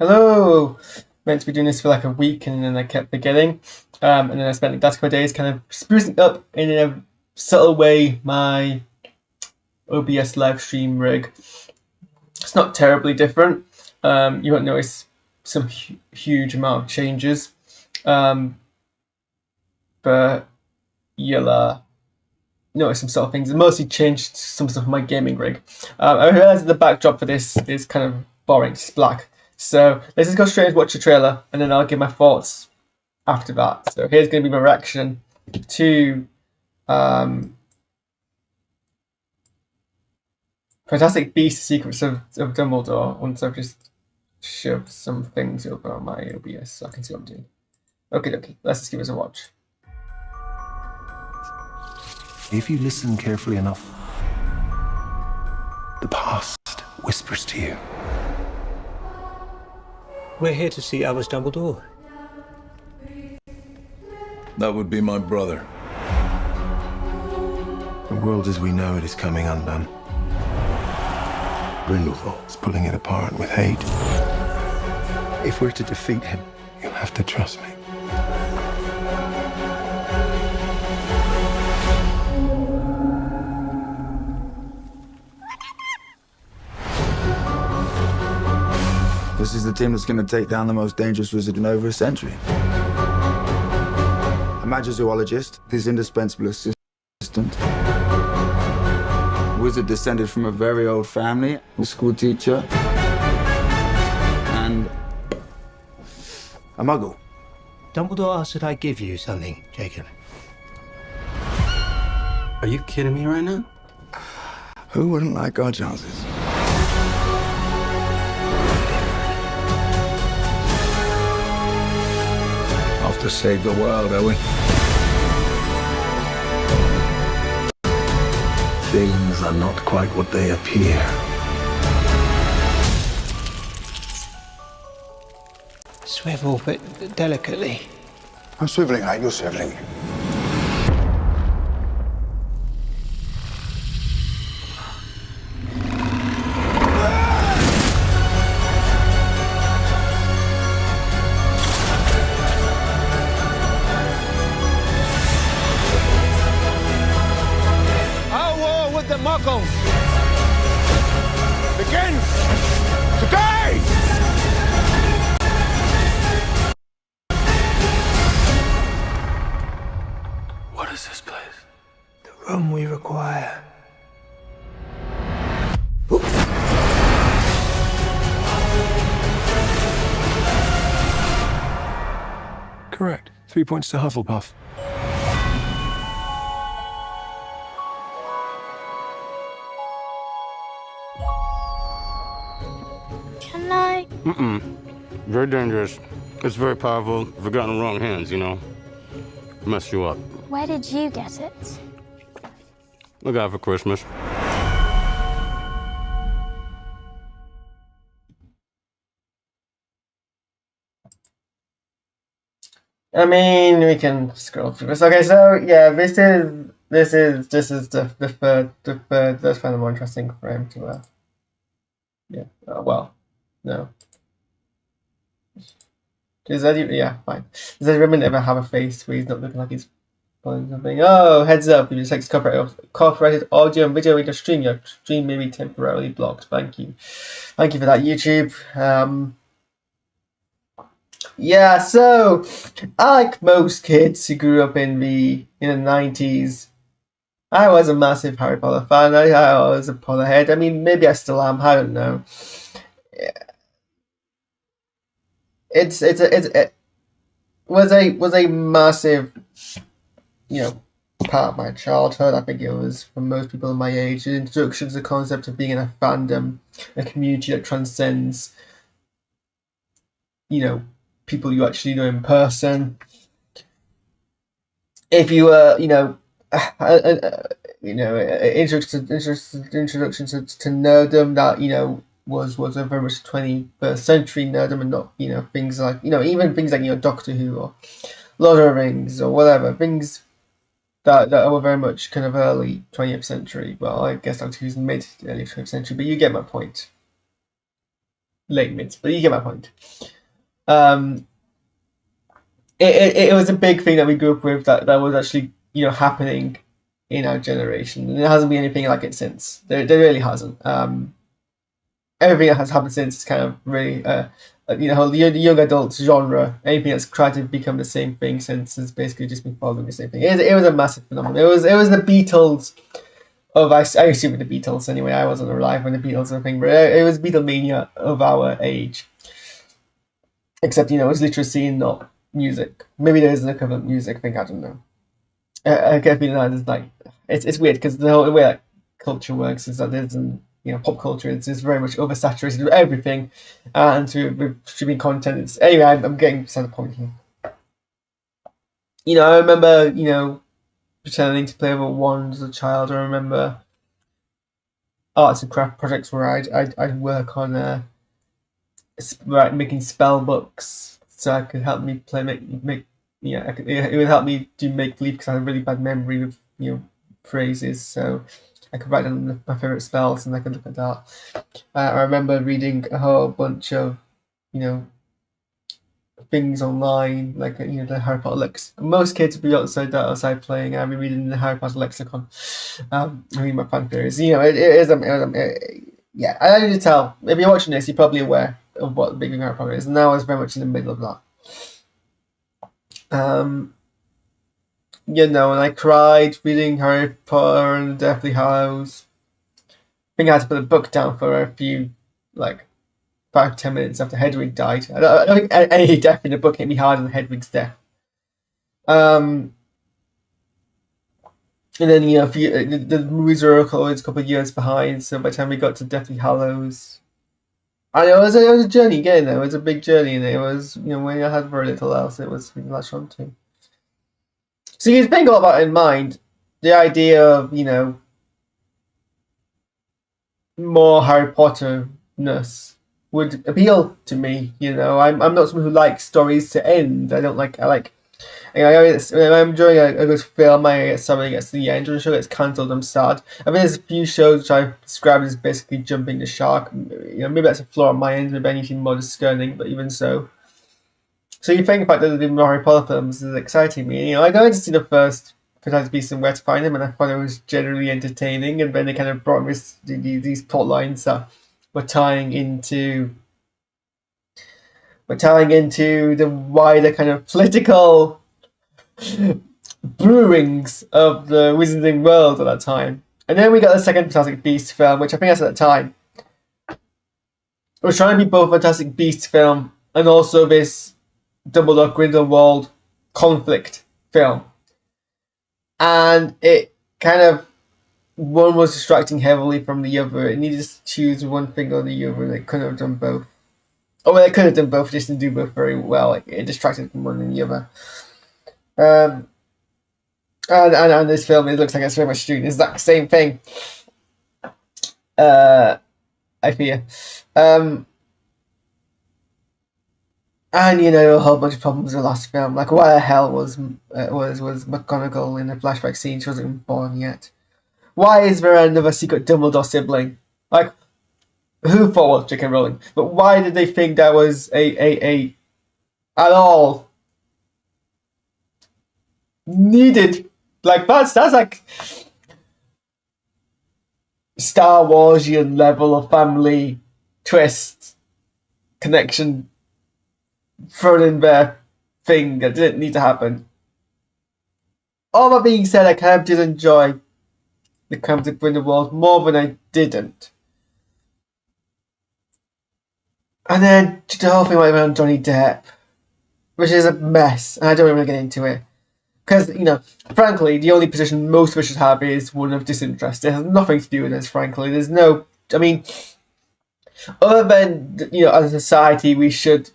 Hello! Meant to be doing this for like a week and then I kept forgetting. And then I spent the last couple of days kind of sprucing up in a subtle way my OBS live stream rig. It's not terribly different. You won't notice some huge amount of changes. But you'll notice some sort of things. I mostly changed some stuff on my gaming rig. I realised that the backdrop for this is kind of boring, it's black. So let's just go straight and watch the trailer and then I'll give my thoughts after that. So here's going to be my reaction to Fantastic Beasts: Secrets of Dumbledore once I've just shoved some things over on my OBS so I can see what I'm doing. Okay, let's just give us a watch. If you listen carefully enough, the past whispers to you. We're here to see Albus Dumbledore. That would be my brother. The world as we know it is coming undone. Grindelwald is pulling it apart with hate. If we're to defeat him, you'll have to trust me. This is the team that's going to take down the most dangerous wizard in over a century. A magizoologist, his indispensable assistant. Wizard descended from a very old family, a school teacher, and a muggle. Dumbledore asked that I give you something, Jacob. Are you kidding me right now? Who wouldn't like our chances? Off to save the world, are we? Things are not quite what they appear. Swivel, but delicately. I'm swiveling like you're swiveling. The Muggles begins today! What is this place? The room we require. Correct. 3 points to Hufflepuff. Can I? Very dangerous. It's very powerful. If it got in the wrong hands, you know. Mess you up. Where did you get it? Look out for Christmas. I mean, we can scroll through this. Okay, so yeah, this is the third. That's kind of more interesting for him to. Yeah. Well, no. Does that even, yeah, fine. Does anyone ever have a face where he's not looking like he's pulling something? Oh, heads up! If you just like copyrighted audio and video in your stream, your stream may be temporarily blocked. Thank you for that, YouTube. Yeah, so like most kids who grew up in the 90s, I was a massive Harry Potter fan. I was a Potterhead. I mean, maybe I still am. I don't know. It was a massive, part of my childhood. I think it was for most people in my age. The introduction to the concept of being in a fandom, a community that transcends, people you actually know in person. If you were, introduction to nerdom that was a very much 21st century nerdom, and not things like even things like Doctor Who or Lord of the Rings or whatever, things that were very much kind of early 20th century. Well, I guess Doctor Who's mid early 20th century, but you get my point. late mids, but you get my point. It was a big thing that we grew up with that was actually happening in our generation, and there hasn't been anything like it since. There really hasn't. Everything that has happened since is kind of really the young adult genre. Anything that's tried to become the same thing since has basically just been following the same thing. It was a massive phenomenon. It was the Beatles of I assume the Beatles anyway. I wasn't alive when the Beatles were a thing, but it was Beatlemania of our age. Except it's literacy and not music. Maybe there is an equivalent music thing. I don't know. I get a feeling that is like it's weird because the whole way that culture works is that there's pop culture is very much oversaturated with everything, and with streaming content. Anyway, I'm getting to the point here. I remember pretending to play with wands as a child. I remember arts and craft projects where I'd work on making spell books so I could help me make it would help me do make believe because I had a really bad memory with phrases, so I could write down my favorite spells and I could look at that. I remember reading a whole bunch of things online, like the Harry Potter lexicon. Most kids would be outside playing. I'd be reading the Harry Potter lexicon, reading my fan theories. Yeah, I need to tell. If you're watching this, you're probably aware of what the Big Harry Potter is. And now I was very much in the middle of that. And I cried reading Harry Potter and Deathly Hallows. I think I had to put the book down for a few, 5-10 minutes after Hedwig died. I don't think any death in the book hit me harder than Hedwig's death. And then the movies were always a couple of years behind. So by the time we got to Deathly Hallows, and it was a journey getting there. It was a big journey, and it was when I had very little else, it was really latch on to. So you think all that in mind, the idea of more Harry Potter-ness would appeal to me. I'm not someone who likes stories to end. I'm enjoying a good film. I get something gets to the end, and the show gets cancelled. I'm sad. I mean, there's a few shows which I describe as basically jumping the shark. Maybe that's a flaw on my end. Maybe anything more discerning, but even so. So you think about the more Harry Potter films is exciting me. I go to see the first Fantastic Beasts and Where to Find Them, and I thought it was generally entertaining. And then they kind of brought these plot lines that were tying into the wider kind of political brewings of the Wizarding world at that time. And then we got the second Fantastic Beasts film, which I think at the time was trying to be both a Fantastic Beasts film and also this Dumbledore Grindelwald conflict film. And it kind of, one was distracting heavily from the other. It needed to choose one thing or the other, and it couldn't have done both. Oh, well, it could have done both, just didn't do both very well. It distracted from one and the other. And this film, it looks like it's very much doing the exact same thing. I fear. And a whole bunch of problems with the last film. Like, why the hell was McGonagall in the flashback scene? She wasn't even born yet. Why is there another secret Dumbledore sibling? Like, who thought was J.K. Rowling? But why did they think that was a at all needed? Like, that's like Star Warsian level of family twist connection thrown in there thing that didn't need to happen. All that being said, I kind of did enjoy the Crimes of Grindelwald more than I didn't. And then the whole thing went around Johnny Depp, which is a mess, and I don't really want to get into it. Because, frankly, the only position most of us should have is one of disinterest. It has nothing to do with this, frankly. There's no... I mean, other than, as a society, we should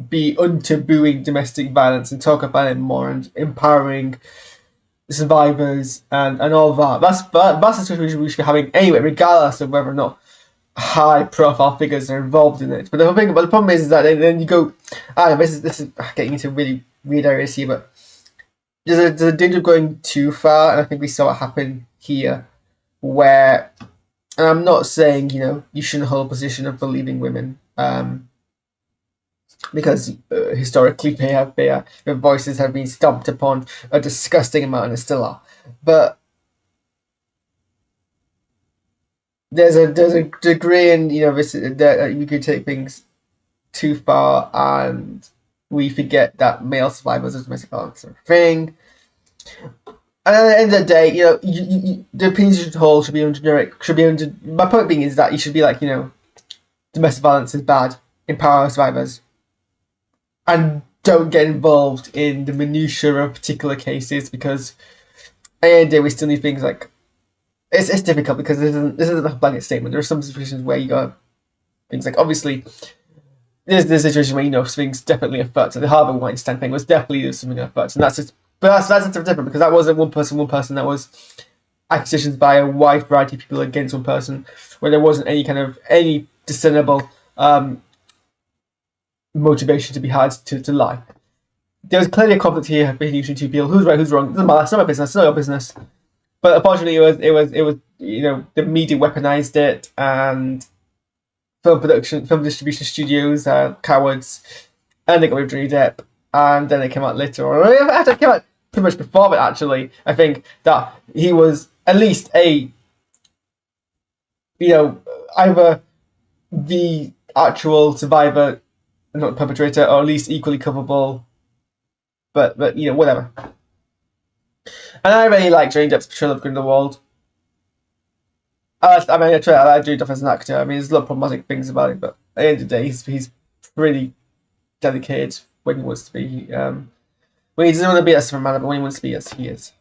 be untabooing domestic violence and talk about it more and empowering survivors and all that. That's the situation we should be having anyway, regardless of whether or not high-profile figures are involved in it. But the problem is that then you go... I don't know, this is getting into really weird areas here, but there's a danger of going too far, and I think we saw it happen here, where And I'm not saying, you shouldn't hold a position of believing women, because historically their voices have been stomped upon a disgusting amount and still are. But there's a degree in this that we could take things too far, and we forget that male survivors of domestic violence are a thing. And at the end of the day, the opinions you should hold should be generic. My point being is that you should be like, domestic violence is bad, empower survivors, and don't get involved in the minutiae of particular cases, because at the end of the day, we still need things like it's difficult because this isn't a blanket statement. There are some situations where you got things like, obviously there's a situation where things definitely affect. So the Harvey Weinstein thing was definitely something that affects, and that's just. But that's different because that wasn't one person. That was accusations by a wide variety of people against one person, where there wasn't any discernible motivation to be had to lie. There was clearly a conflict here between two people. Who's right? Who's wrong? It doesn't matter. It's not my business. It's not your business. But unfortunately, it was the media weaponized it, and film distribution studios cowards, and they got rid of Johnny Depp. And then it came out later, or after it came out pretty much before it, actually. I think that he was at least either the actual survivor, not the perpetrator, or at least equally culpable. But whatever. And I really like Johnny Depp's portrayal of Grindelwald. I like Johnny Depp as an actor. I mean, there's a lot of problematic things about it, but at the end of the day, he's pretty dedicated when he wants to be. When he doesn't want to be as a man, but when he wants to be as he is.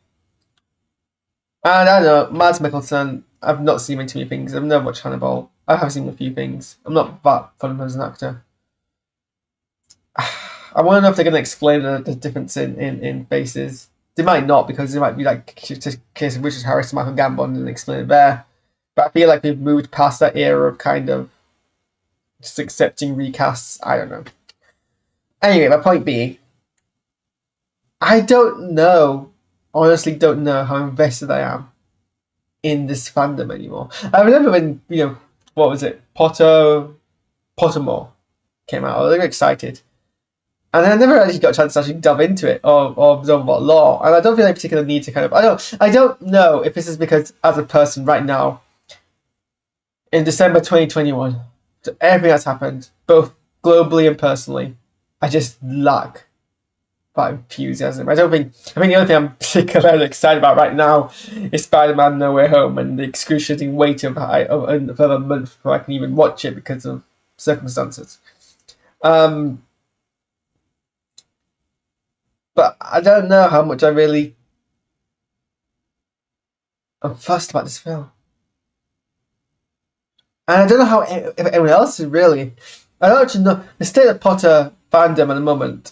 And I don't know, Mads Mikkelsen, I've not seen him in too many things. I've never watched Hannibal. I have seen him in a few things. I'm not that fond of him as an actor. I want to know if they're going to explain the difference in faces. They might not, because it might be like just case of Richard Harris and Michael Gambon and explain it there. But I feel like we've moved past that era of kind of just accepting recasts. I don't know. Anyway, my point being, I honestly don't know how invested I am in this fandom anymore. I remember when, what was it, Pottermore came out. I was very excited. And I never actually got a chance to actually delve into it or absorb about lore. And I don't feel any particular need to I don't know if this is because as a person right now, in December 2021, to everything that's happened, both globally and personally, I just lack that enthusiasm. I think the only thing I'm particularly excited about right now is Spider-Man No Way Home, and the excruciating wait of a month before I can even watch it because of circumstances. But I don't know how much I'm fussed about this film. And I don't know if anyone else is really. I don't actually know. The state of Potter fandom at the moment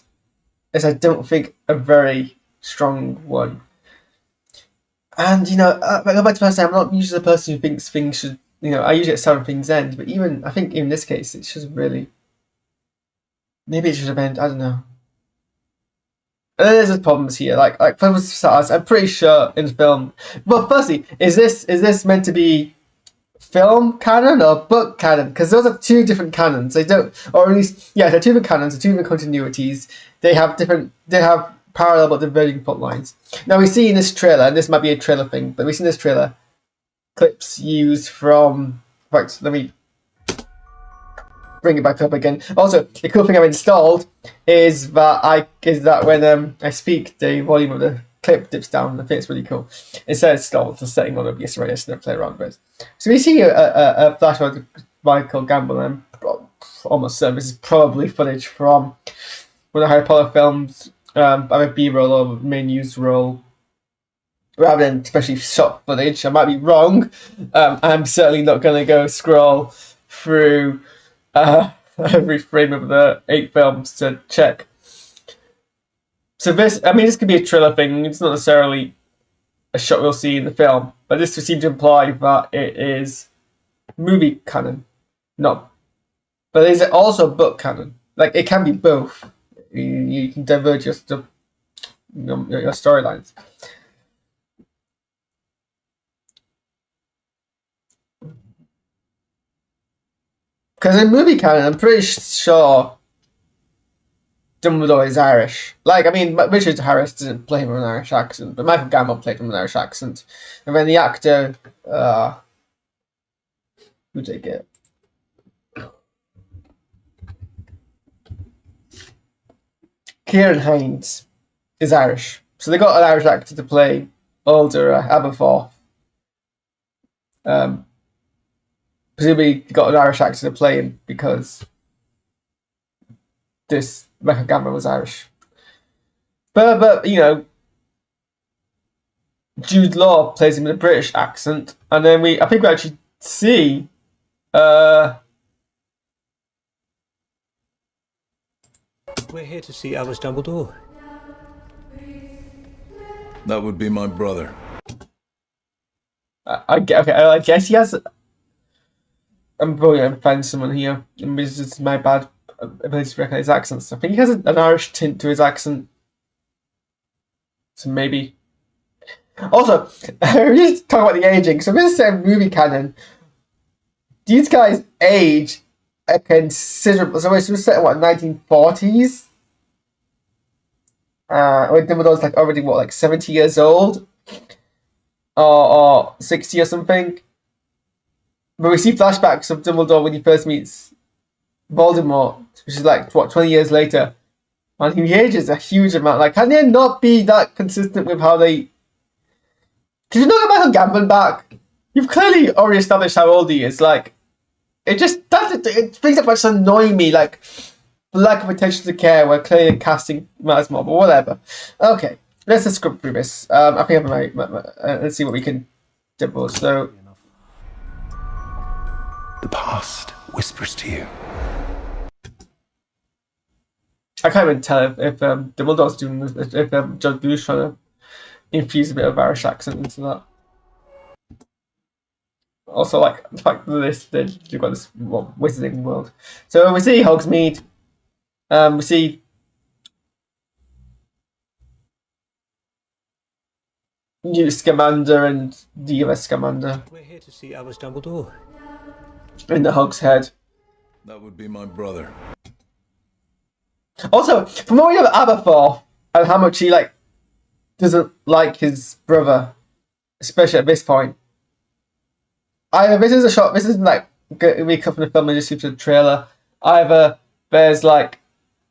is, I don't think, a very strong one. And, I go back to first time, I'm not usually the person who thinks things should, I usually get some things end, but I think in this case, it should really, maybe it should have ended, I don't know. And then there's problems here, like problems with stars. I'm pretty sure in the film. Well, firstly, is this meant to be film canon or book canon? Because those are two different canons. They don't, or at least, they're two different canons, they're two different continuities. They have parallel but diverging plot lines. Now we see in this trailer, and this might be a trailer thing, but we see in this trailer clips used from. Right, let me bring it back up again. Also, the cool thing I've installed is that when I speak, the volume of the clip dips down. I think it's really cool. It says installed to setting on OBS already, so never play around with it. So we see a flash of Michael Gambon, and I'm almost certain this is probably footage from one of the Harry Potter films, either B-roll or main news roll, rather than especially shot footage. I might be wrong. I'm certainly not going to go scroll through every frame of the 8 films to check. So this could be a trailer thing. It's not necessarily a shot we'll see in the film, but this would seem to imply that it is movie canon, not. But is it also book canon? Like, it can be both. You can diverge your stuff, your storylines. Because in movie canon, I'm pretty sure Dumbledore is Irish. Like, I mean, Richard Harris didn't play him with an Irish accent, but Michael Gambon played him with an Irish accent. And then the actor, who did they get? Kieran Hines is Irish. So they got an Irish actor to play older Aberforth. Presumably got an Irish actor to play him because this Michael Gambon was Irish. But you know, Jude Law plays him with a British accent, and then I think we actually see We're here to see Albus Dumbledore. That would be my brother. I guess he has. I'm probably going to find someone here. This is my bad ability to recognize accents. I think he has an Irish tint to his accent. So maybe. Also, we just talk about the aging. So this is a movie canon. These guys age a considerable. So it's set in what, 1940s? When Dumbledore's like already what, like 70 years old? Or 60 or something. But we see flashbacks of Dumbledore when he first meets Voldemort, which is like, what, 20 years later. And he ages a huge amount. Like, can they not be that consistent with how they... Because you not get Michael Gambon back. You've clearly already established how old he is. Like, it just doesn't... It brings up much annoying me, like, the lack of attention to care where clearly casting matters more, but whatever. Okay, let's just scrub through this. I think I have let's see what we can do. So... The past whispers to you. I can't even tell if Dumbledore's doing this, if John Blue's trying to infuse a bit of Irish accent into that. Also, like, the fact that you've got this wizarding world. So we see Hogsmeade. We see Scamander and the US Scamander. We're here to see Albus Dumbledore. In the Hog's Head. That would be my brother. Also, from what we know about Aberforth and how much he doesn't like his brother, especially at this point. Either this is a shot. This isn't like we cut from the film and just see the trailer. Either there's like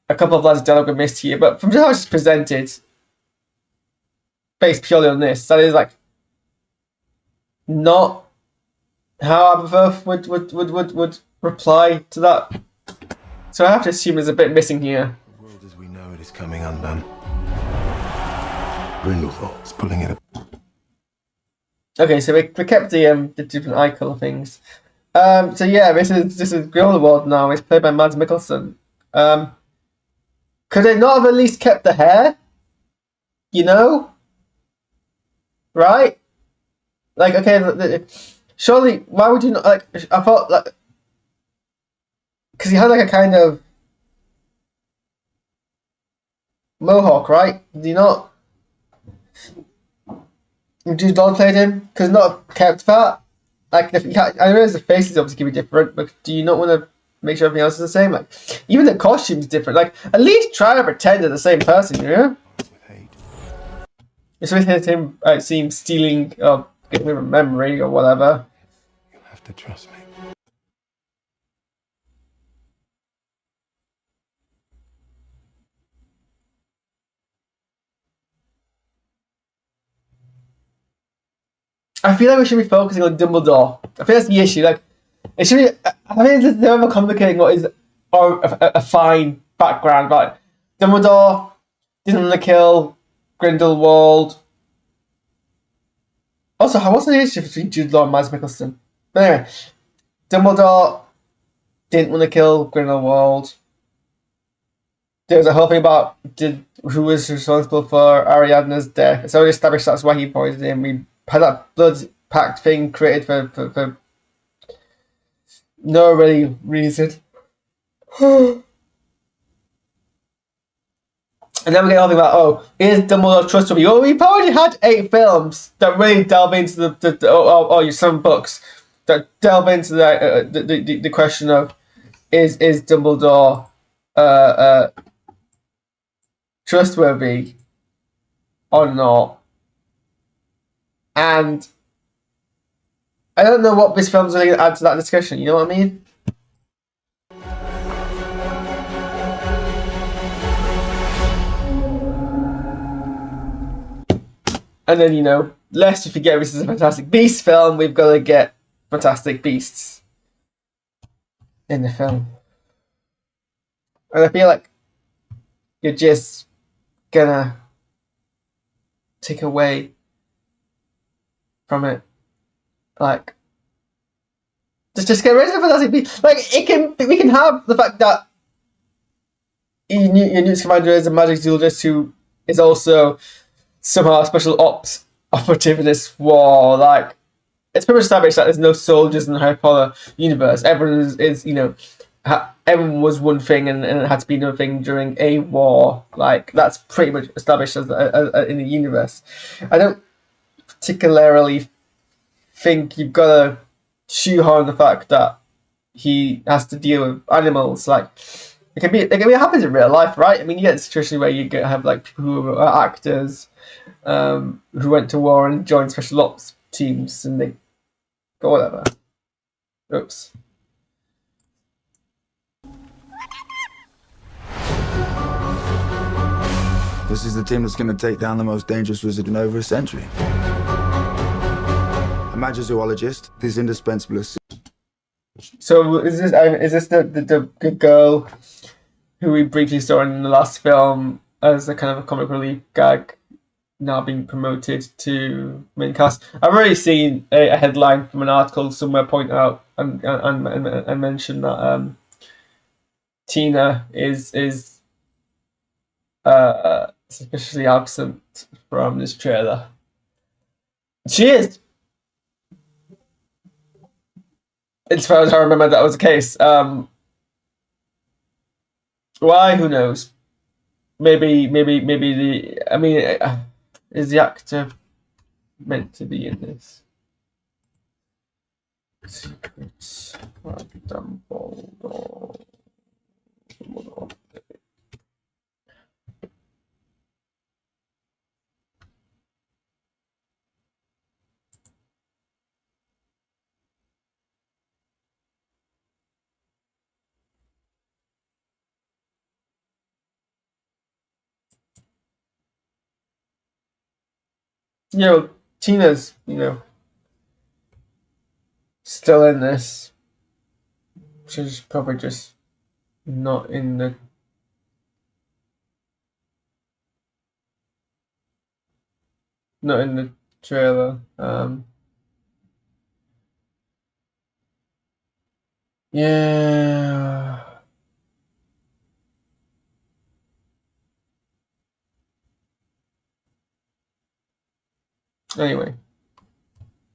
a couple of lines of dialogue we missed here, but from how it's presented, based purely on this, that is like not how Aberforth would reply to that. So I have to assume there's a bit missing here. The world as we know it is coming undone. Grindelwald's pulling it up. Okay, so we kept the different eye colour things. So yeah, this is Grindelwald now. It's played by Mads Mikkelsen. Could they not have at least kept the hair? You know, right? Like, okay, surely why would you not like? I thought like. Because he had like a kind of mohawk, right? Did he not? Jude Law played him? Because not kept that? Like, if you I realize the face is obviously going to be different, but do you not want to make sure everything else is the same? Like, even the costume's different. Like, at least try to pretend they're the same person, you know? It's with him, it seems, stealing, getting rid of memory or whatever. You have to trust me. I feel like we should be focusing on Dumbledore. I think that's the issue. Like, it should be. I think it's never complicating what is a fine background. Like, Dumbledore didn't want to kill Grindelwald. Also, what's the issue between Jude Law and Mads Mikkelsen? But anyway, Dumbledore didn't want to kill Grindelwald. There was a whole thing about who was responsible for Ariadne's death. It's already established that's why he poisoned him. We had that blood pact thing created for no really reason. And then we get all the about, is Dumbledore trustworthy? Well, we've already had 8 films that really delve into some books that delve into the question of, is Dumbledore trustworthy or not? And I don't know what this film's really going to add to that discussion. You know what I mean? And then, you know, lest you forget this is a Fantastic Beasts film, we've got to get Fantastic Beasts in the film. And I feel like you're just gonna take away from it. Like, just get rid of the Fantastic Beasts. Like, we can have the fact that your Newt's commander is a magic zoologist who is also somehow a special ops operative in this war. Like, it's pretty much established that there's no soldiers in the Harry Potter universe. Everyone is you know, everyone was one thing and it had to be another thing during a war. Like, that's pretty much established as in the universe. I don't particularly think you've got to shoehorn the fact that he has to deal with animals. Like, it can be happens in real life, right? I mean, you get a situation where you have like people who are actors who went to war and joined special ops teams and they go whatever. Oops. This is the team that's going to take down the most dangerous wizard in over a century. A magic zoologist is indispensable. So is this the good girl who we briefly saw in the last film as a kind of a comic relief gag, now being promoted to main cast? I've already seen a headline from an article somewhere point out and mention that Tina is suspiciously absent from this trailer. She is. As far as I remember, that was the case. Why? Who knows? Maybe the. I mean, is the actor meant to be in this? Secrets of Dumbledore. You know, Tina's, you know, still in this. She's probably just not in the trailer. Yeah. Anyway,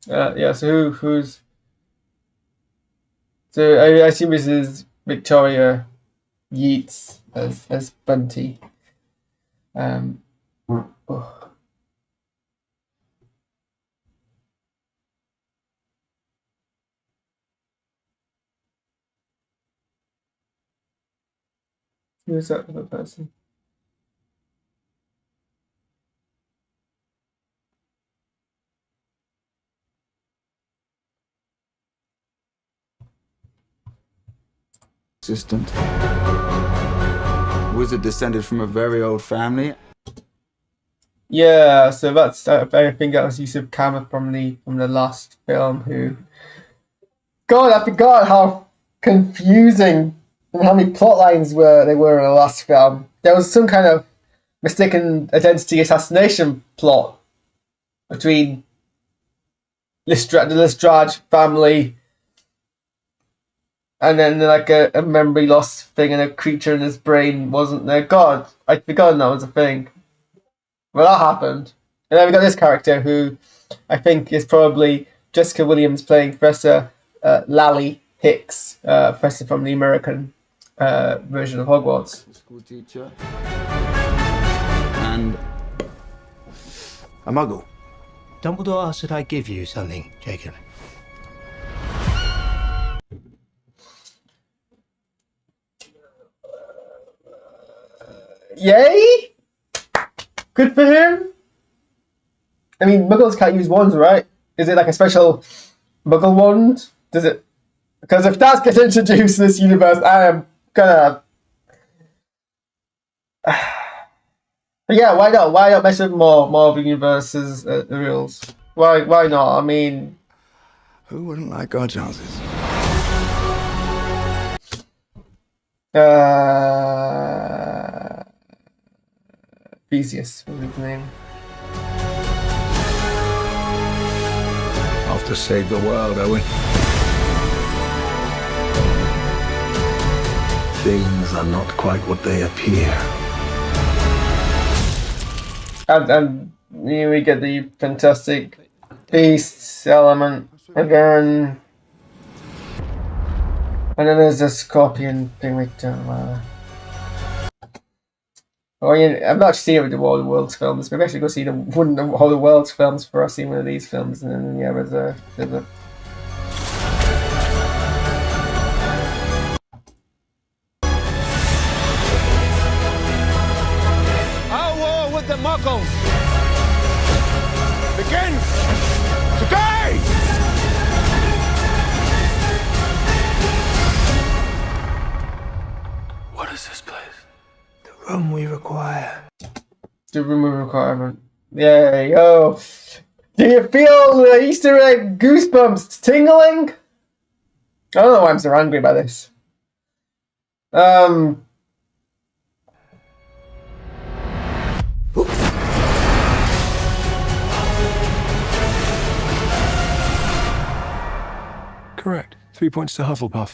yeah. So who's? So I assume this is Victoria Yeats as Bunty. Oh. Who's that other person? Assistant. Wizard descended from a very old family. Yeah, so that's I think that was Yusuf Kama from the last film. Who, God, I forgot how confusing and how many plot lines there were in the last film. There was some kind of mistaken identity assassination plot between the Lestrade family. And then like a memory loss thing and a creature in his brain wasn't there. God, I'd forgotten that was a thing. Well, that happened. And then we got this character who I think is probably Jessica Williams playing Professor Lally Hicks, professor from the American version of Hogwarts. School teacher. And a muggle. Dumbledore asked that I give you something, Jacob. yay! Good for him. I mean, Muggles can't use wands, right? Is it like a special Muggle wand? Does it? Because if that gets introduced in this universe, I am gonna. But yeah, why not? Why not mess with more Marvel Universe's rules? Why not? I mean, Who wouldn't like our chances? Theseus was his name. Off to save the world, are we? Things are not quite what they appear. And we get the fantastic beasts element again. And then there's the scorpion thing we don't Oh, yeah, I've not actually seen it with the War of the Worlds films. Maybe I should go see one of the War of the Worlds films before I see one of these films. And then, yeah, there's a Our war with the Muggles begins today! What is this place? The room we require. the removal requirement. There you go. Do you feel the Easter egg goosebumps tingling? I don't know why I'm so angry about this. Correct. 3 points to Hufflepuff.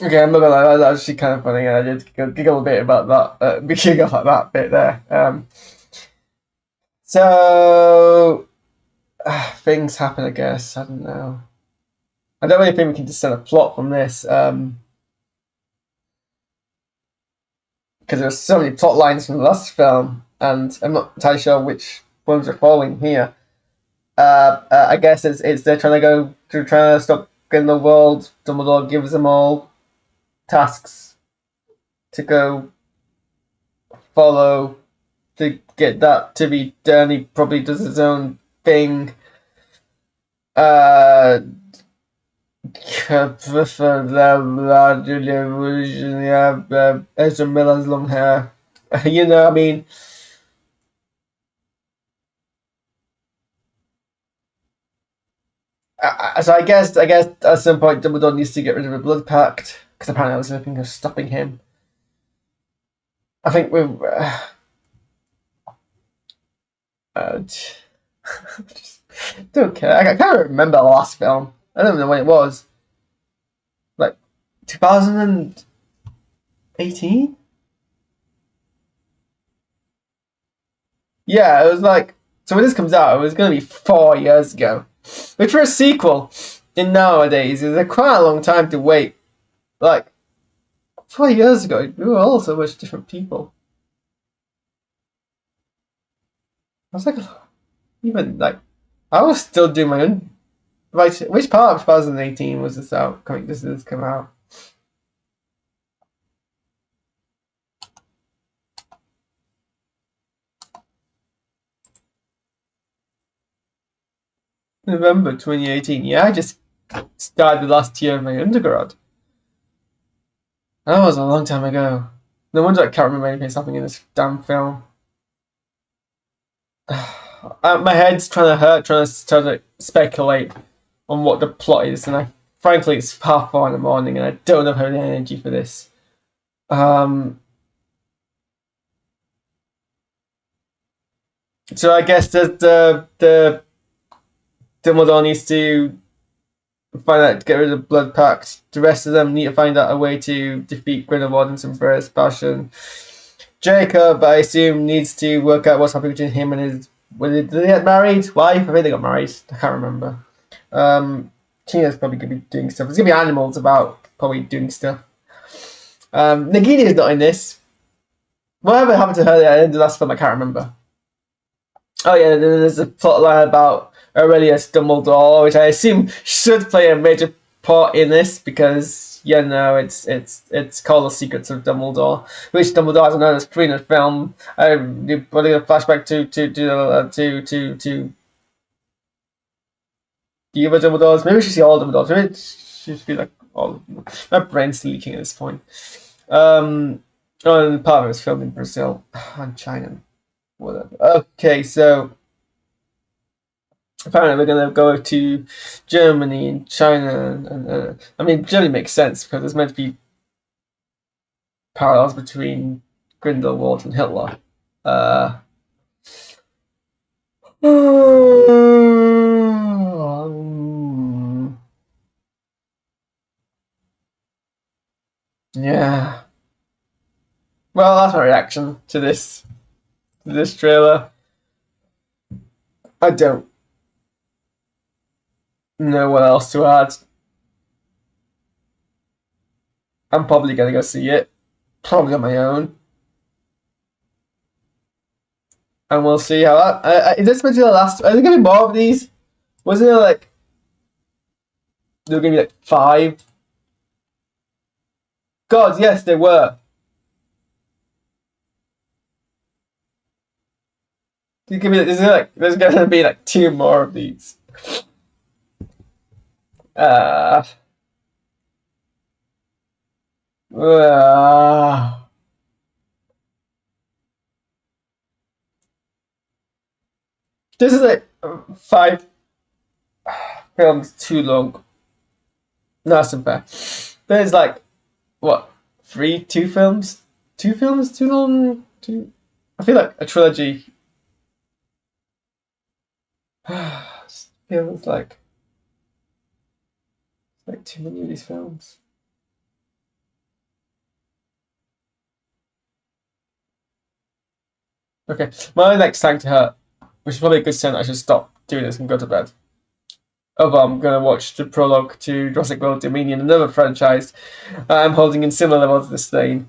Okay, I'm not gonna lie, that was actually kind of funny, and I did giggle a bit about that, giggle at that bit there. So, things happen, I guess, I don't know. I don't really think we can discern a plot from this, because there's so many plot lines from the last film, and I'm not entirely sure which ones are following here. I guess it's they're trying to stop Grindelwald. Dumbledore gives them all tasks to go follow to get that to be done. He probably does his own thing. Ezra Miller's long hair. You know, I mean, so I guess at some point Dumbledore needs to get rid of the Blood Pact, because apparently that was something of stopping him. I think we've just don't care. I can't remember the last film. I don't know when it was. Like 2018? Yeah, it was like, so when this comes out, it was going to be 4 years ago. Which for a sequel in nowadays is quite a long time to wait. Like 4 years ago, we were all so much different people. I was like, even like, I was still doing my own. Like, which part of 2018 was this out? This come out? November 2018. Yeah, I just started the last year of my undergrad. That was a long time ago. No wonder I can't remember anything happening in this damn film. My head's trying to hurt, trying to speculate on what the plot is, and frankly, it's 4:30 in the morning, and I don't have any energy for this. So I guess the Dumbledore needs to find out to get rid of the Blood Pact. The rest of them need to find out a way to defeat Grindelwald in some first passion. Jacob, I assume, needs to work out what's happening between him and his. Did they get married? Wife? I think they got married. I can't remember. Tina's probably going to be doing stuff. There's going to be animals about probably doing stuff. Nagini's not in this. Whatever happened to her at the end of the last film, I can't remember. Oh yeah, there's a plot line about Aurelius Dumbledore, which I assume should play a major part in this because it's called The Secrets of Dumbledore, which Dumbledore hasn't known as in the film. You're putting a flashback to the other Dumbledores. Maybe we should see all Dumbledores. Maybe it should be like all. My brain's leaking at this point. And part of it was filmed in Brazil and China. Whatever. Okay, so apparently we're gonna go to Germany and China, and I mean Germany makes sense because there's meant to be parallels between Grindelwald and Hitler. Yeah. Well, that's my reaction to this trailer. I don't know what else to add. I'm probably gonna go see it, probably on my own, and we'll see how that. Is this meant to be the last? Are there gonna be more of these? Wasn't there like there were gonna be like 5? God, yes, there were. There's gonna be like 2 more of these. This is like 5 films too long. No, that's unfair. There's like what 2 films? 2 films too long? I feel like a trilogy feels like too many of these films. Okay, my leg's starting to hurt, which is probably a good sign I should stop doing this and go to bed. Oh, but I'm gonna watch the prologue to Jurassic World Dominion, another franchise I'm holding in similar levels of disdain.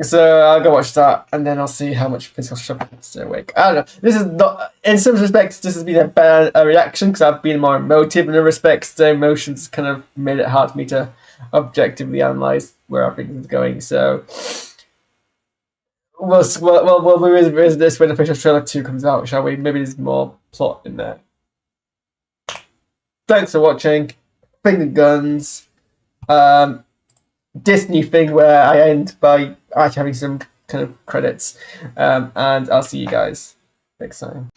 So I'll go watch that, and then I'll see how much physical struggle I stay awake. I don't know. This is not, in some respects, this has been a better reaction because I've been more emotive. In other respects, the emotions kind of made it hard for me to objectively analyze where I think it's going. So we'll revisit this when official trailer 2 comes out, shall we? Maybe there's more plot in there. Thanks for watching. Finger guns. Disney thing where I end by actually having some kind of credits, and I'll see you guys next time.